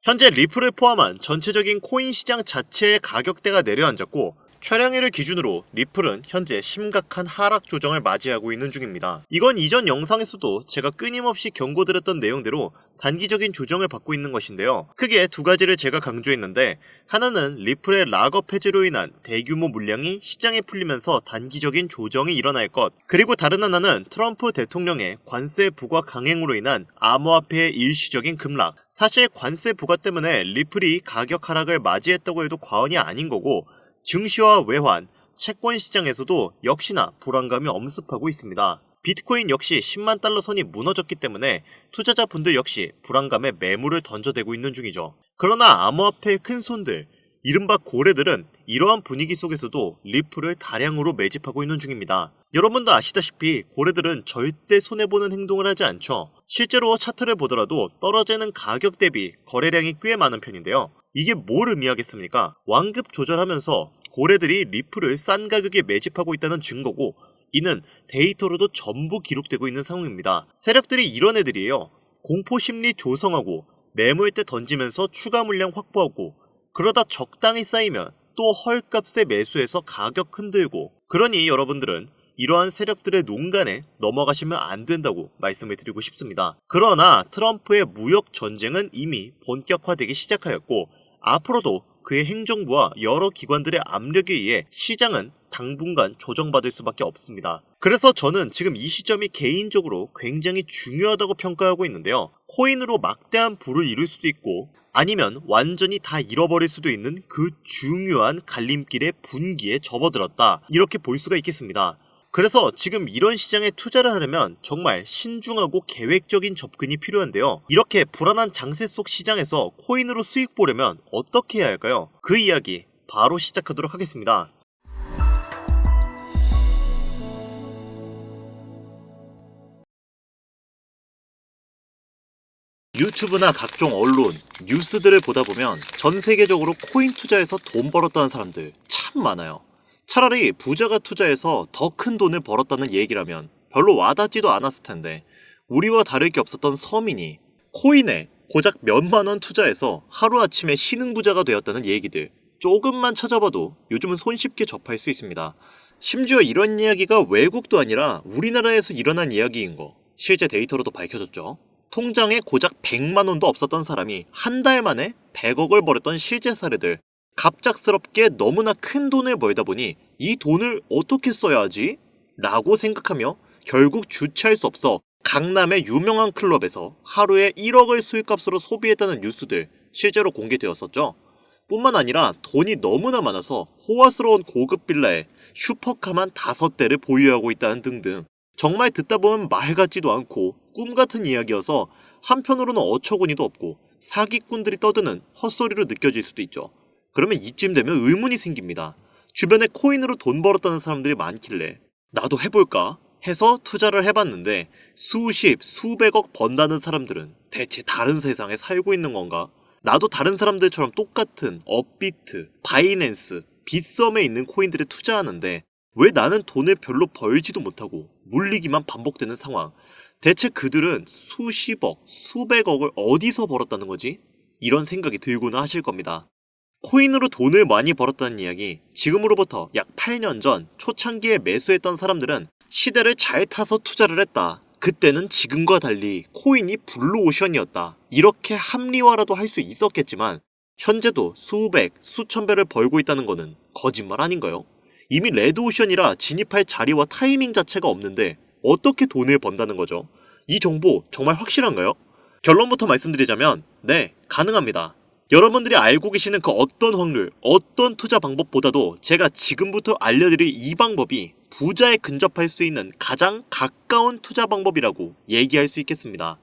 현재 리플을 포함한 전체적인 코인 시장 자체의 가격대가 내려앉았고 촬영일을 기준으로 리플은 현재 심각한 하락 조정을 맞이하고 있는 중입니다. 이건 이전 영상에서도 제가 끊임없이 경고드렸던 내용대로 단기적인 조정을 받고 있는 것인데요. 크게 두 가지를 제가 강조했는데, 하나는 리플의 락업 해제로 인한 대규모 물량이 시장에 풀리면서 단기적인 조정이 일어날 것, 그리고 다른 하나는 트럼프 대통령의 관세 부과 강행으로 인한 암호화폐의 일시적인 급락. 사실 관세 부과 때문에 리플이 가격 하락을 맞이했다고 해도 과언이 아닌 거고, 증시와 외환, 채권 시장에서도 역시나 불안감이 엄습하고 있습니다. 비트코인 역시 10만 달러 선이 무너졌기 때문에 투자자분들 역시 불안감에 매물을 던져대고 있는 중이죠. 그러나 암호화폐의 큰 손들, 이른바 고래들은 이러한 분위기 속에서도 리플을 다량으로 매집하고 있는 중입니다. 여러분도 아시다시피 고래들은 절대 손해보는 행동을 하지 않죠. 실제로 차트를 보더라도 떨어지는 가격 대비 거래량이 꽤 많은 편인데요. 이게 뭘 의미하겠습니까? 완급 조절하면서 고래들이 리플을 싼 가격에 매집하고 있다는 증거고, 이는 데이터로도 전부 기록되고 있는 상황입니다. 세력들이 이런 애들이에요. 공포심리 조성하고 매물대 던지면서 추가 물량 확보하고, 그러다 적당히 쌓이면 또 헐값에 매수해서 가격 흔들고, 그러니 여러분들은 이러한 세력들의 농간에 넘어가시면 안 된다고 말씀을 드리고 싶습니다. 그러나 트럼프의 무역 전쟁은 이미 본격화되기 시작하였고, 앞으로도 그의 행정부와 여러 기관들의 압력에 의해 시장은 당분간 조정받을 수밖에 없습니다. 그래서 저는 지금 이 시점이 개인적으로 굉장히 중요하다고 평가하고 있는데요. 코인으로 막대한 부를 이룰 수도 있고, 아니면 완전히 다 잃어버릴 수도 있는 그 중요한 갈림길의 분기에 접어들었다, 이렇게 볼 수가 있겠습니다. 그래서 지금 이런 시장에 투자를 하려면 정말 신중하고 계획적인 접근이 필요한데요. 이렇게 불안한 장세 속 시장에서 코인으로 수익 보려면 어떻게 해야 할까요? 그 이야기 바로 시작하도록 하겠습니다. 유튜브나 각종 언론, 뉴스들을 보다 보면 전 세계적으로 코인 투자해서 돈 벌었다는 사람들 참 많아요. 차라리 부자가 투자해서 더 큰 돈을 벌었다는 얘기라면 별로 와닿지도 않았을 텐데, 우리와 다를 게 없었던 서민이 코인에 고작 몇만 원 투자해서 하루아침에 신흥부자가 되었다는 얘기들 조금만 찾아봐도 요즘은 손쉽게 접할 수 있습니다. 심지어 이런 이야기가 외국도 아니라 우리나라에서 일어난 이야기인 거 실제 데이터로도 밝혀졌죠. 통장에 고작 100만 원도 없었던 사람이 한 달 만에 100억을 벌었던 실제 사례들. 갑작스럽게 너무나 큰 돈을 벌다 보니 이 돈을 어떻게 써야 하지? 라고 생각하며 결국 주체할 수 없어 강남의 유명한 클럽에서 하루에 1억을 수익값으로 소비했다는 뉴스들 실제로 공개되었었죠. 뿐만 아니라 돈이 너무나 많아서 호화스러운 고급 빌라에 슈퍼카만 5대를 보유하고 있다는 등등, 정말 듣다 보면 말 같지도 않고 꿈 같은 이야기여서 한편으로는 어처구니도 없고 사기꾼들이 떠드는 헛소리로 느껴질 수도 있죠. 그러면 이쯤 되면 의문이 생깁니다. 주변에 코인으로 돈 벌었다는 사람들이 많길래 나도 해볼까 해서 투자를 해봤는데 수십, 수백억 번다는 사람들은 대체 다른 세상에 살고 있는 건가? 나도 다른 사람들처럼 똑같은 업비트, 바이낸스, 빗썸에 있는 코인들에 투자하는데 왜 나는 돈을 별로 벌지도 못하고 물리기만 반복되는 상황? 대체 그들은 수십억, 수백억을 어디서 벌었다는 거지? 이런 생각이 들고는 하실 겁니다. 코인으로 돈을 많이 벌었다는 이야기, 지금으로부터 약 8년 전 초창기에 매수했던 사람들은 시대를 잘 타서 투자를 했다. 그때는 지금과 달리 코인이 블루오션이었다. 이렇게 합리화라도 할 수 있었겠지만 현재도 수백, 수천 배를 벌고 있다는 거는 거짓말 아닌가요? 이미 레드오션이라 진입할 자리와 타이밍 자체가 없는데 어떻게 돈을 번다는 거죠? 이 정보 정말 확실한가요? 결론부터 말씀드리자면 네, 가능합니다. 여러분들이 알고 계시는 그 어떤 확률, 어떤 투자 방법보다도 제가 지금부터 알려드릴 이 방법이 부자에 근접할 수 있는 가장 가까운 투자 방법이라고 얘기할 수 있겠습니다.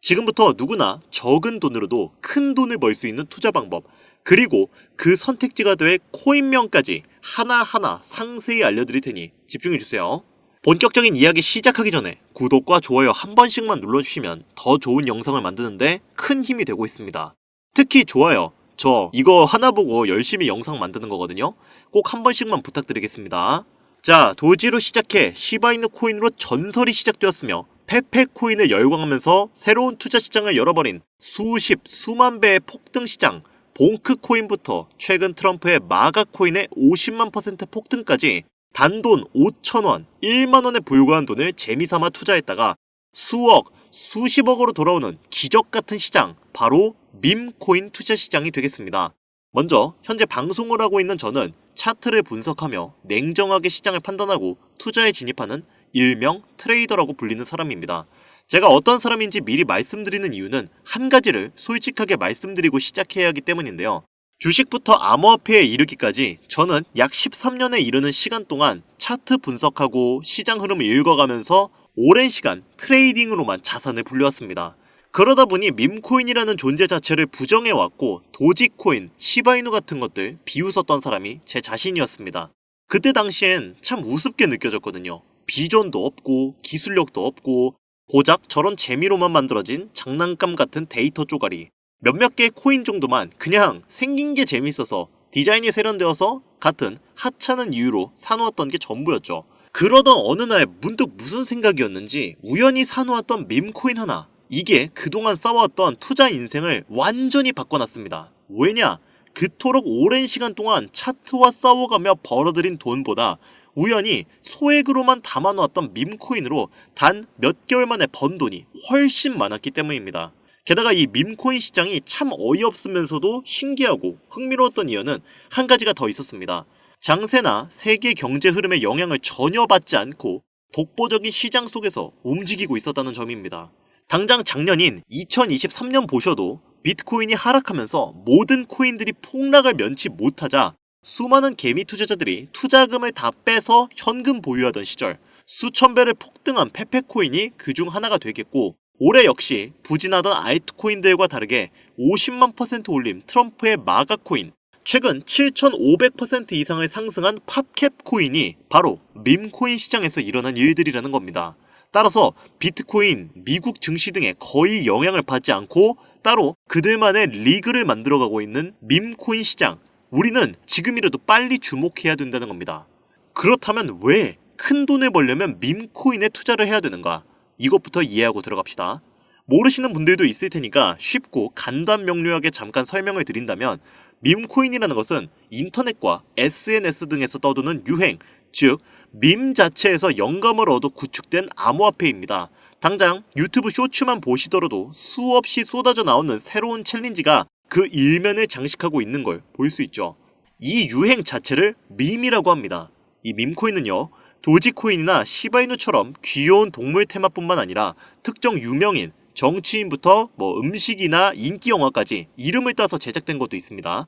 지금부터 누구나 적은 돈으로도 큰 돈을 벌 수 있는 투자 방법, 그리고 그 선택지가 될 코인명까지 하나하나 상세히 알려드릴 테니 집중해주세요. 본격적인 이야기 시작하기 전에 구독과 좋아요 한 번씩만 눌러주시면 더 좋은 영상을 만드는데 큰 힘이 되고 있습니다. 특히 좋아요, 저 이거 하나 보고 열심히 영상 만드는 거거든요. 꼭 한 번씩만 부탁드리겠습니다. 자, 도지로 시작해 시바이누 코인으로 전설이 시작되었으며 페페코인에 열광하면서 새로운 투자 시장을 열어버린 수십, 수만 배의 폭등 시장, 봉크코인부터 최근 트럼프의 마가코인의 50만 % 폭등까지 단돈 5,000원, 1만원에 불과한 돈을 재미삼아 투자했다가 수억, 수십억으로 돌아오는 기적 같은 시장, 바로 밈코인 투자 시장이 되겠습니다. 먼저 현재 방송을 하고 있는 저는 차트를 분석하며 냉정하게 시장을 판단하고 투자에 진입하는 일명 트레이더라고 불리는 사람입니다. 제가 어떤 사람인지 미리 말씀드리는 이유는 한 가지를 솔직하게 말씀드리고 시작해야 하기 때문인데요. 주식부터 암호화폐에 이르기까지 저는 약 13년에 이르는 시간 동안 차트 분석하고 시장 흐름을 읽어가면서 오랜 시간 트레이딩으로만 자산을 불려왔습니다. 그러다 보니 밈코인이라는 존재 자체를 부정해왔고 도지코인, 시바이누 같은 것들 비웃었던 사람이 제 자신이었습니다. 그때 당시엔 참 우습게 느껴졌거든요. 비전도 없고 기술력도 없고 고작 저런 재미로만 만들어진 장난감 같은 데이터 쪼가리, 몇몇 개의 코인 정도만 그냥 생긴 게 재밌어서 디자인이 세련되어서 같은 하찮은 이유로 사놓았던 게 전부였죠. 그러던 어느 날 문득 무슨 생각이었는지 우연히 사놓았던 밈코인 하나, 이게 그동안 쌓아왔던 투자 인생을 완전히 바꿔놨습니다. 왜냐? 그토록 오랜 시간 동안 차트와 싸워가며 벌어들인 돈보다 우연히 소액으로만 담아놓았던 밈코인으로 단 몇 개월 만에 번 돈이 훨씬 많았기 때문입니다. 게다가 이 밈코인 시장이 참 어이없으면서도 신기하고 흥미로웠던 이유는 한 가지가 더 있었습니다. 장세나 세계 경제 흐름의 영향을 전혀 받지 않고 독보적인 시장 속에서 움직이고 있었다는 점입니다. 당장 작년인 2023년 보셔도 비트코인이 하락하면서 모든 코인들이 폭락을 면치 못하자 수많은 개미 투자자들이 투자금을 다 빼서 현금 보유하던 시절, 수천 배를 폭등한 페페코인이 그중 하나가 되겠고, 올해 역시 부진하던 알트코인들과 다르게 50만 % 올림 트럼프의 마가코인, 최근 7,500% 이상을 상승한 팝캡코인이 바로 밈코인 시장에서 일어난 일들이라는 겁니다. 따라서 비트코인, 미국 증시 등에 거의 영향을 받지 않고 따로 그들만의 리그를 만들어가고 있는 밈코인 시장, 우리는 지금이라도 빨리 주목해야 된다는 겁니다. 그렇다면 왜 큰 돈을 벌려면 밈코인에 투자를 해야 되는가? 이것부터 이해하고 들어갑시다. 모르시는 분들도 있을 테니까 쉽고 간단 명료하게 잠깐 설명을 드린다면, 밈코인이라는 것은 인터넷과 SNS 등에서 떠도는 유행, 즉 밈 자체에서 영감을 얻어 구축된 암호화폐입니다. 당장 유튜브 쇼츠만 보시더라도 수없이 쏟아져 나오는 새로운 챌린지가 그 일면을 장식하고 있는 걸 볼 수 있죠. 이 유행 자체를 밈이라고 합니다. 이 밈코인은요, 도지코인이나 시바이누처럼 귀여운 동물 테마뿐만 아니라 특정 유명인, 정치인부터 음식이나 인기 영화까지 이름을 따서 제작된 것도 있습니다.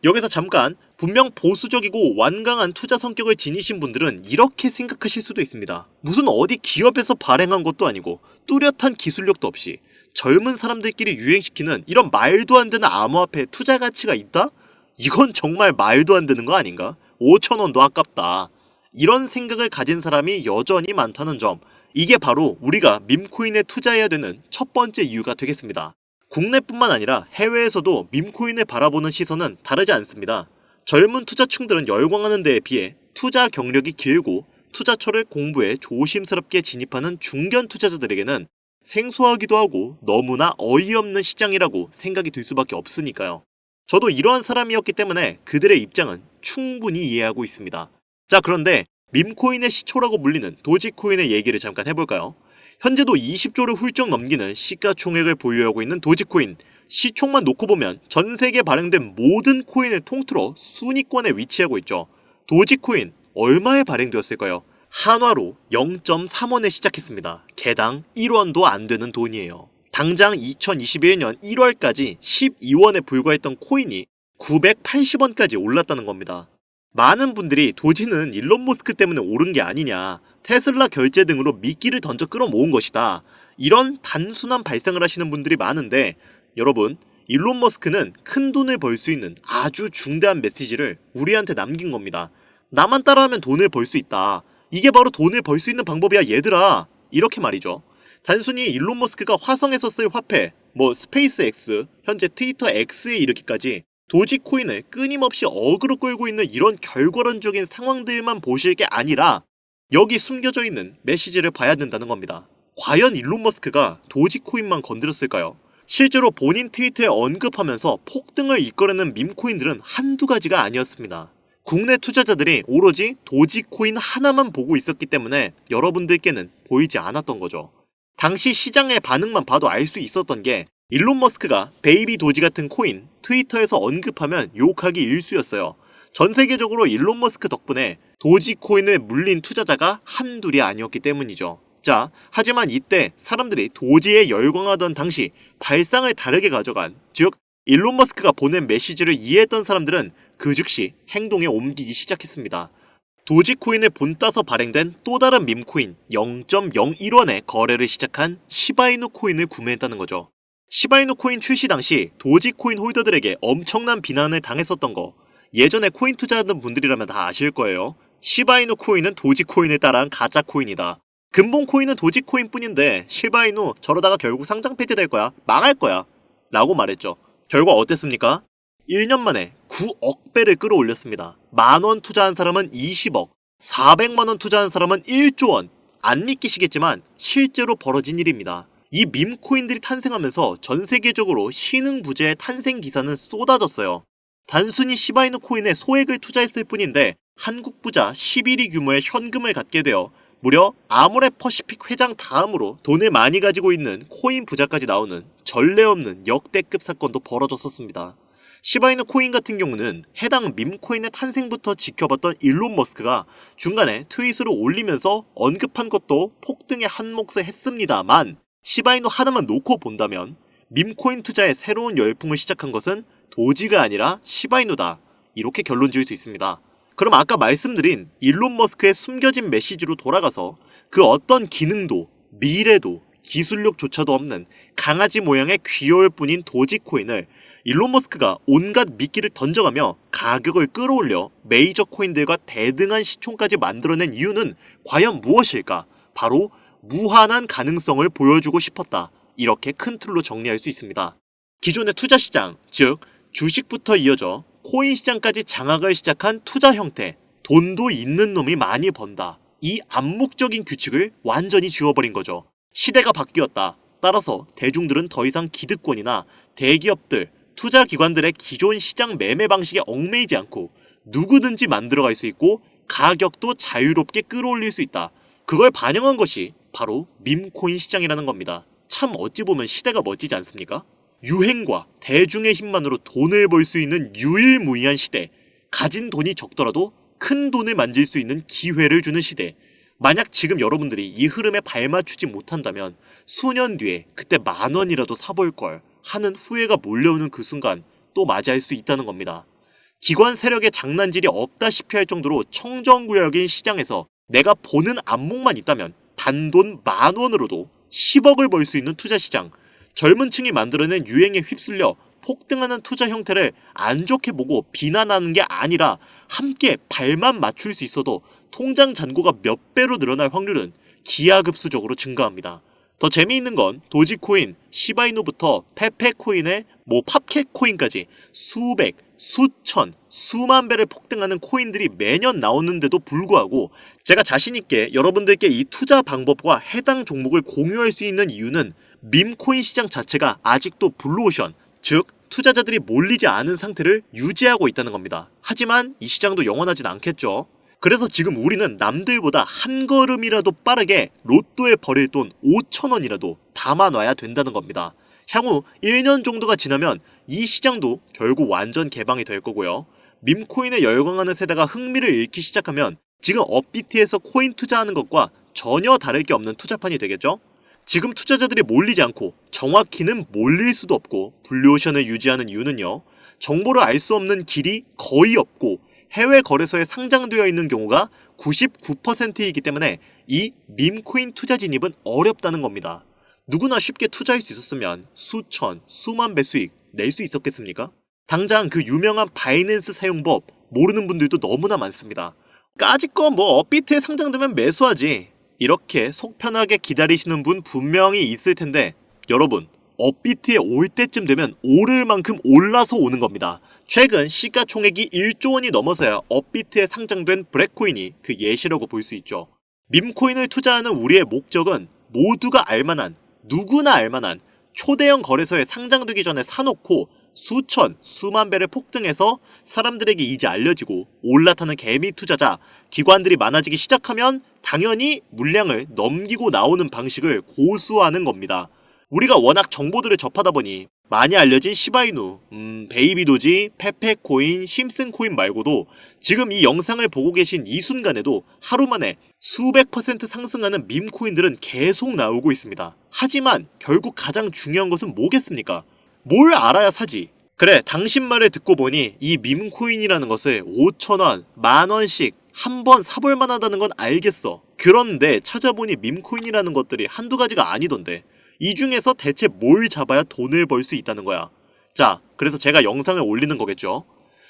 여기서 잠깐, 분명 보수적이고 완강한 투자 성격을 지니신 분들은 이렇게 생각하실 수도 있습니다. 무슨 어디 기업에서 발행한 것도 아니고 뚜렷한 기술력도 없이 젊은 사람들끼리 유행시키는 이런 말도 안 되는 암호화폐에 투자 가치가 있다? 이건 정말 말도 안 되는 거 아닌가? 5,000원도 아깝다. 이런 생각을 가진 사람이 여전히 많다는 점, 이게 바로 우리가 밈코인에 투자해야 되는 첫 번째 이유가 되겠습니다. 국내뿐만 아니라 해외에서도 밈코인을 바라보는 시선은 다르지 않습니다. 젊은 투자층들은 열광하는 데에 비해 투자 경력이 길고 투자처를 공부해 조심스럽게 진입하는 중견 투자자들에게는 생소하기도 하고 너무나 어이없는 시장이라고 생각이 들 수밖에 없으니까요. 저도 이러한 사람이었기 때문에 그들의 입장은 충분히 이해하고 있습니다. 자, 그런데 밈코인의 시초라고 불리는 도지코인의 얘기를 잠깐 해볼까요? 현재도 20조를 훌쩍 넘기는 시가총액을 보유하고 있는 도지코인, 시총만 놓고 보면 전 세계에 발행된 모든 코인을 통틀어 순위권에 위치하고 있죠. 도지코인 얼마에 발행되었을까요? 한화로 0.3원에 시작했습니다. 개당 1원도 안 되는 돈이에요. 당장 2021년 1월까지 12원에 불과했던 코인이 980원까지 올랐다는 겁니다. 많은 분들이 도지는 일론 머스크 때문에 오른 게 아니냐, 테슬라 결제 등으로 미끼를 던져 끌어모은 것이다, 이런 단순한 발상을 하시는 분들이 많은데, 여러분, 일론 머스크는 큰 돈을 벌 수 있는 아주 중대한 메시지를 우리한테 남긴 겁니다. 나만 따라하면 돈을 벌 수 있다. 이게 바로 돈을 벌 수 있는 방법이야 얘들아. 이렇게 말이죠. 단순히 일론 머스크가 화성에서 쓸 화폐, 스페이스 X, 현재 트위터 X에 이르기까지 도지코인을 끊임없이 어그로 끌고 있는 이런 결과론적인 상황들만 보실 게 아니라 여기 숨겨져 있는 메시지를 봐야 된다는 겁니다. 과연 일론 머스크가 도지코인만 건드렸을까요? 실제로 본인 트위터에 언급하면서 폭등을 이끌어낸 밈코인들은 한두 가지가 아니었습니다. 국내 투자자들이 오로지 도지코인 하나만 보고 있었기 때문에 여러분들께는 보이지 않았던 거죠. 당시 시장의 반응만 봐도 알 수 있었던 게 일론 머스크가 베이비 도지 같은 코인 트위터에서 언급하면 욕하기 일쑤였어요. 전 세계적으로 일론 머스크 덕분에 도지코인을 물린 투자자가 한둘이 아니었기 때문이죠. 자, 하지만 이때 사람들이 도지에 열광하던 당시 발상을 다르게 가져간, 즉 일론 머스크가 보낸 메시지를 이해했던 사람들은 그 즉시 행동에 옮기기 시작했습니다. 도지코인을 본따서 발행된 또 다른 밈코인 0.01원에 거래를 시작한 시바이누 코인을 구매했다는 거죠. 시바이누 코인 출시 당시 도지코인 홀더들에게 엄청난 비난을 당했었던 거 예전에 코인 투자하던 분들이라면 다 아실 거예요. 시바이누 코인은 도지코인을 따라한 가짜 코인이다. 근본 코인은 도지코인 뿐인데 시바이누 저러다가 결국 상장 폐지될 거야. 망할 거야. 라고 말했죠. 결과 어땠습니까? 1년 만에 9억 배를 끌어올렸습니다. 만원 투자한 사람은 20억, 400만원 투자한 사람은 1조 원. 안 믿기시겠지만 실제로 벌어진 일입니다. 이 밈코인들이 탄생하면서 전 세계적으로 신흥부재의 탄생 기사는 쏟아졌어요. 단순히 시바이누 코인에 소액을 투자했을 뿐인데 한국 부자 11위 규모의 현금을 갖게 되어 무려 아모레퍼시픽 회장 다음으로 돈을 많이 가지고 있는 코인 부자까지 나오는 전례 없는 역대급 사건도 벌어졌었습니다. 시바이누 코인 같은 경우는 해당 밈코인의 탄생부터 지켜봤던 일론 머스크가 중간에 트윗으로 올리면서 언급한 것도 폭등의 한 몫을 했습니다만 시바이누 하나만 놓고 본다면 밈코인 투자의 새로운 열풍을 시작한 것은 도지가 아니라 시바이누다. 이렇게 결론 지을 수 있습니다. 그럼 아까 말씀드린 일론 머스크의 숨겨진 메시지로 돌아가서 그 어떤 기능도 미래도 기술력조차도 없는 강아지 모양의 귀여울 뿐인 도지코인을 일론 머스크가 온갖 미끼를 던져가며 가격을 끌어올려 메이저 코인들과 대등한 시총까지 만들어낸 이유는 과연 무엇일까? 바로 무한한 가능성을 보여주고 싶었다. 이렇게 큰 틀로 정리할 수 있습니다. 기존의 투자시장, 즉 주식부터 이어져 코인 시장까지 장악을 시작한 투자 형태, 돈도 있는 놈이 많이 번다. 이 암묵적인 규칙을 완전히 지워버린 거죠. 시대가 바뀌었다. 따라서 대중들은 더 이상 기득권이나 대기업들, 투자기관들의 기존 시장 매매 방식에 얽매이지 않고 누구든지 만들어갈 수 있고 가격도 자유롭게 끌어올릴 수 있다. 그걸 반영한 것이 바로 밈코인 시장이라는 겁니다. 참 어찌 보면 시대가 멋지지 않습니까? 유행과 대중의 힘만으로 돈을 벌 수 있는 유일무이한 시대. 가진 돈이 적더라도 큰 돈을 만질 수 있는 기회를 주는 시대. 만약 지금 여러분들이 이 흐름에 발맞추지 못한다면 수년 뒤에 그때 10,000원이라도 사볼 걸 하는 후회가 몰려오는 그 순간 또 맞이할 수 있다는 겁니다. 기관 세력의 장난질이 없다시피 할 정도로 청정구역인 시장에서 내가 보는 안목만 있다면 단돈 10,000원으로도 10억을 벌 수 있는 투자시장, 젊은 층이 만들어낸 유행에 휩쓸려 폭등하는 투자 형태를 안 좋게 보고 비난하는 게 아니라 함께 발만 맞출 수 있어도 통장 잔고가 몇 배로 늘어날 확률은 기하급수적으로 증가합니다. 더 재미있는 건 도지코인, 시바이누부터 페페코인의 팝캣코인까지 수백, 수천, 수만 배를 폭등하는 코인들이 매년 나오는데도 불구하고 제가 자신있게 여러분들께 이 투자 방법과 해당 종목을 공유할 수 있는 이유는 밈코인 시장 자체가 아직도 블루오션, 즉 투자자들이 몰리지 않은 상태를 유지하고 있다는 겁니다. 하지만 이 시장도 영원하진 않겠죠. 그래서 지금 우리는 남들보다 한 걸음이라도 빠르게 로또에 버릴 돈 5,000원이라도 담아놔야 된다는 겁니다. 향후 1년 정도가 지나면 이 시장도 결국 완전 개방이 될 거고요. 밈코인에 열광하는 세대가 흥미를 잃기 시작하면 지금 업비트에서 코인 투자하는 것과 전혀 다를 게 없는 투자판이 되겠죠? 지금 투자자들이 몰리지 않고 정확히는 몰릴 수도 없고 블루오션을 유지하는 이유는요. 정보를 알 수 없는 길이 거의 없고 해외 거래소에 상장되어 있는 경우가 99%이기 때문에 이 밈코인 투자 진입은 어렵다는 겁니다. 누구나 쉽게 투자할 수 있었으면 수천, 수만 배 수익 낼 수 있었겠습니까? 당장 그 유명한 바이낸스 사용법 모르는 분들도 너무나 많습니다. 까짓거 업비트에 상장되면 매수하지. 이렇게 속 편하게 기다리시는 분 분명히 있을 텐데 여러분, 업비트에 올 때쯤 되면 오를 만큼 올라서 오는 겁니다. 최근 시가총액이 1조 원이 넘어서야 업비트에 상장된 브렉코인이 그 예시라고 볼 수 있죠. 밈코인을 투자하는 우리의 목적은 모두가 알만한, 누구나 알만한 초대형 거래소에 상장되기 전에 사놓고 수천, 수만 배를 폭등해서 사람들에게 이제 알려지고 올라타는 개미 투자자, 기관들이 많아지기 시작하면 당연히 물량을 넘기고 나오는 방식을 고수하는 겁니다. 우리가 워낙 정보들을 접하다 보니 많이 알려진 시바이누, 베이비도지, 페페코인, 심슨코인 말고도 지금 이 영상을 보고 계신 이 순간에도 하루 만에 수백 퍼센트 상승하는 밈코인들은 계속 나오고 있습니다. 하지만 결국 가장 중요한 것은 뭐겠습니까? 뭘 알아야 사지? 그래, 당신 말을 듣고 보니 이 밈코인이라는 것을 5,000원, 만원씩 한 번 사볼 만하다는 건 알겠어. 그런데 찾아보니 밈코인이라는 것들이 한두 가지가 아니던데 이 중에서 대체 뭘 잡아야 돈을 벌 수 있다는 거야? 자, 그래서 제가 영상을 올리는 거겠죠.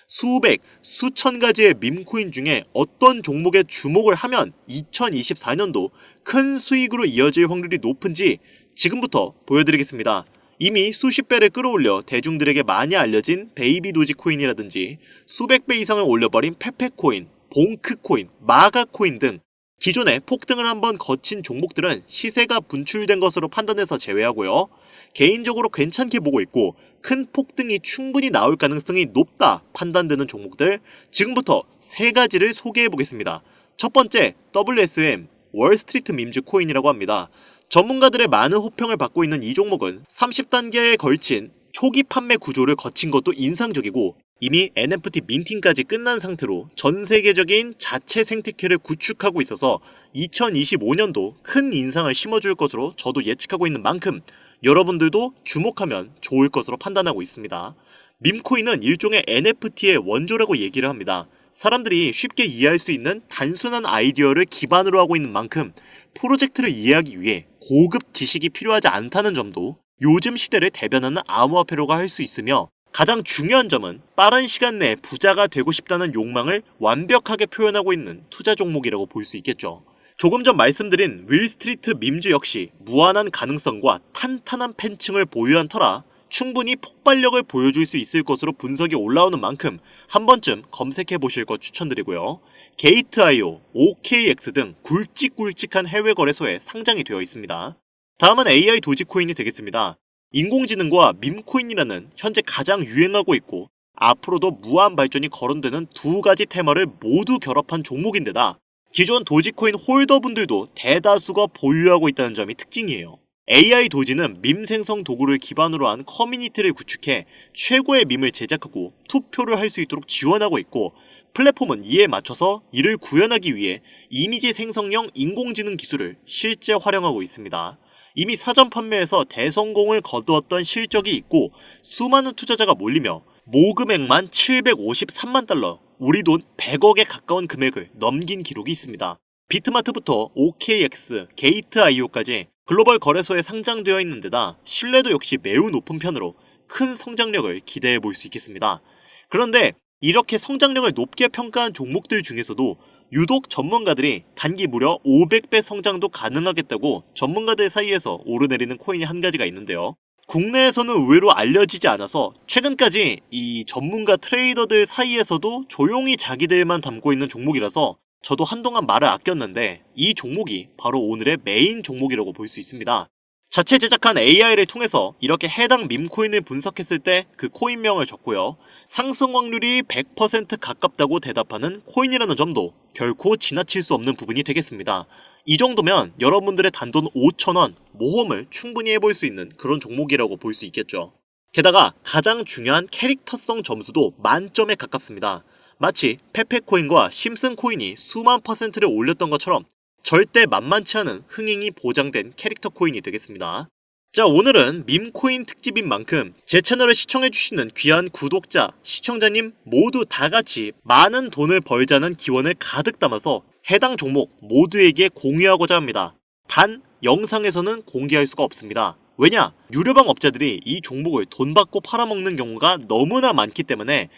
수백, 수천 가지의 밈코인 중에 어떤 종목에 주목을 하면 2024년도 큰 수익으로 이어질 확률이 높은지 지금부터 보여드리겠습니다. 이미 수십 배를 끌어올려 대중들에게 많이 알려진 베이비 도지코인이라든지 수백 배 이상을 올려버린 페페코인, 봉크코인, 마가코인 등 기존에 폭등을 한번 거친 종목들은 시세가 분출된 것으로 판단해서 제외하고요. 개인적으로 괜찮게 보고 있고 큰 폭등이 충분히 나올 가능성이 높다 판단되는 종목들 지금부터 세 가지를 소개해 보겠습니다. 첫 번째, WSM, 월스트리트 밈즈 코인이라고 합니다. 전문가들의 많은 호평을 받고 있는 이 종목은 30단계에 걸친 초기 판매 구조를 거친 것도 인상적이고 이미 NFT 민팅까지 끝난 상태로 전 세계적인 자체 생태계를 구축하고 있어서 2025년도 큰 인상을 심어줄 것으로 저도 예측하고 있는 만큼 여러분들도 주목하면 좋을 것으로 판단하고 있습니다. 밈코인은 일종의 NFT의 원조라고 얘기를 합니다. 사람들이 쉽게 이해할 수 있는 단순한 아이디어를 기반으로 하고 있는 만큼 프로젝트를 이해하기 위해 고급 지식이 필요하지 않다는 점도 요즘 시대를 대변하는 암호화폐로가 할 수 있으며 가장 중요한 점은 빠른 시간 내에 부자가 되고 싶다는 욕망을 완벽하게 표현하고 있는 투자 종목이라고 볼 수 있겠죠. 조금 전 말씀드린 윌스트리트 밈즈 역시 무한한 가능성과 탄탄한 팬층을 보유한 터라 충분히 폭발력을 보여줄 수 있을 것으로 분석이 올라오는 만큼 한 번쯤 검색해 보실 것 추천드리고요. 게이트.io, OKX 등 굵직굵직한 해외 거래소에 상장이 되어 있습니다. 다음은 AI 도지코인이 되겠습니다. 인공지능과 밈코인이라는 현재 가장 유행하고 있고 앞으로도 무한 발전이 거론되는 두 가지 테마를 모두 결합한 종목인데다 기존 도지코인 홀더분들도 대다수가 보유하고 있다는 점이 특징이에요. AI 도지는 밈 생성 도구를 기반으로 한 커뮤니티를 구축해 최고의 밈을 제작하고 투표를 할 수 있도록 지원하고 있고 플랫폼은 이에 맞춰서 이를 구현하기 위해 이미지 생성형 인공지능 기술을 실제 활용하고 있습니다. 이미 사전 판매에서 대성공을 거두었던 실적이 있고 수많은 투자자가 몰리며 모금액만 753만 달러, 우리 돈 100억에 가까운 금액을 넘긴 기록이 있습니다. 비트마트부터 OKX, 게이트.io까지 글로벌 거래소에 상장되어 있는 데다 신뢰도 역시 매우 높은 편으로 큰 성장력을 기대해 볼 수 있겠습니다. 그런데 이렇게 성장력을 높게 평가한 종목들 중에서도 유독 전문가들이 단기 무려 500배 성장도 가능하겠다고 전문가들 사이에서 오르내리는 코인이 한 가지가 있는데요. 국내에서는 의외로 알려지지 않아서 최근까지 이 전문가 트레이더들 사이에서도 조용히 자기들만 담고 있는 종목이라서 저도 한동안 말을 아꼈는데 이 종목이 바로 오늘의 메인 종목이라고 볼 수 있습니다. 자체 제작한 AI를 통해서 이렇게 해당 밈코인을 분석했을 때 그 코인명을 적고요. 상승 확률이 100% 가깝다고 대답하는 코인이라는 점도 결코 지나칠 수 없는 부분이 되겠습니다. 이 정도면 여러분들의 단돈 5,000원 모험을 충분히 해볼 수 있는 그런 종목이라고 볼 수 있겠죠. 게다가 가장 중요한 캐릭터성 점수도 만점에 가깝습니다. 마치 페페코인과 심슨코인이 수만 퍼센트를 올렸던 것처럼 절대 만만치 않은 흥행이 보장된 캐릭터 코인이 되겠습니다. 자, 오늘은 밈코인 특집인 만큼 제 채널을 시청해주시는 귀한 구독자, 시청자님 모두 다같이 많은 돈을 벌자는 기원을 가득 담아서 해당 종목 모두에게 공유하고자 합니다. 단 영상에서는 공개할 수가 없습니다. 왜냐? 유료방 업자들이 이 종목을 돈 받고 팔아먹는 경우가 너무나 많기 때문에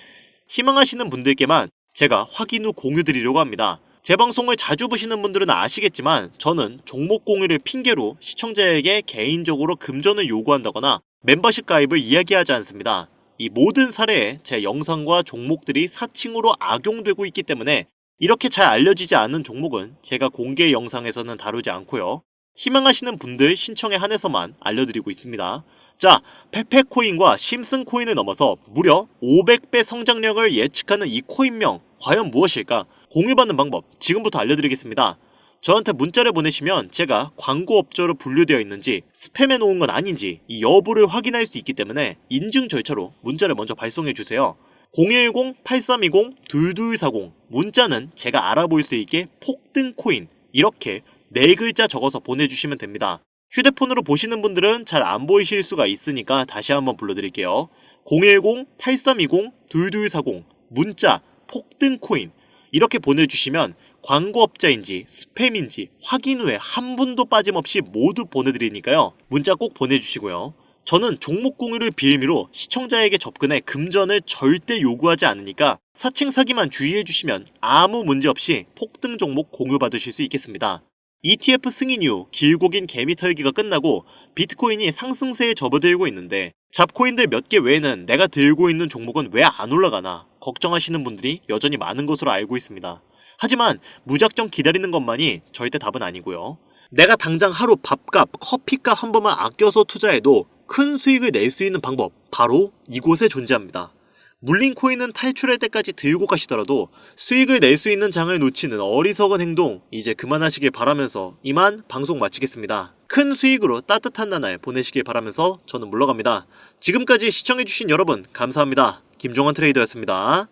희망하시는 분들께만 제가 확인 후 공유드리려고 합니다. 제 방송을 자주 보시는 분들은 아시겠지만 저는 종목 공유를 핑계로 시청자에게 개인적으로 금전을 요구한다거나 멤버십 가입을 이야기하지 않습니다. 이 모든 사례에 제 영상과 종목들이 사칭으로 악용되고 있기 때문에 이렇게 잘 알려지지 않은 종목은 제가 공개 영상에서는 다루지 않고요. 희망하시는 분들 신청에 한해서만 알려드리고 있습니다. 자, 페페코인과 심슨코인을 넘어서 무려 500배 성장력을 예측하는 이 코인명 과연 무엇일까? 공유받는 방법 지금부터 알려드리겠습니다. 저한테 문자를 보내시면 제가 광고업자로 분류되어 있는지 스팸해 놓은 건 아닌지 이 여부를 확인할 수 있기 때문에 인증 절차로 문자를 먼저 발송해주세요. 010-8320-2240 문자는 제가 알아볼 수 있게 폭등코인 이렇게 4글자 적어서 보내주시면 됩니다. 휴대폰으로 보시는 분들은 잘 안 보이실 수가 있으니까 다시 한번 불러드릴게요. 010-8320-2240 문자 폭등코인 이렇게 보내주시면 광고업자인지 스팸인지 확인 후에 한 분도 빠짐없이 모두 보내드리니까요. 문자 꼭 보내주시고요. 저는 종목 공유를 빌미로 시청자에게 접근해 금전을 절대 요구하지 않으니까 사칭 사기만 주의해주시면 아무 문제 없이 폭등 종목 공유받으실 수 있겠습니다. ETF 승인 이후 길고 긴 개미 털기가 끝나고 비트코인이 상승세에 접어들고 있는데 잡코인들 몇 개 외에는 내가 들고 있는 종목은 왜 안 올라가나 걱정하시는 분들이 여전히 많은 것으로 알고 있습니다. 하지만 무작정 기다리는 것만이 절대 답은 아니고요. 내가 당장 하루 밥값, 커피값 한 번만 아껴서 투자해도 큰 수익을 낼 수 있는 방법 바로 이곳에 존재합니다. 물린 코인은 탈출할 때까지 들고 가시더라도 수익을 낼 수 있는 장을 놓치는 어리석은 행동 이제 그만하시길 바라면서 이만 방송 마치겠습니다. 큰 수익으로 따뜻한 나날 보내시길 바라면서 저는 물러갑니다. 지금까지 시청해주신 여러분 감사합니다. 김종환 트레이더였습니다.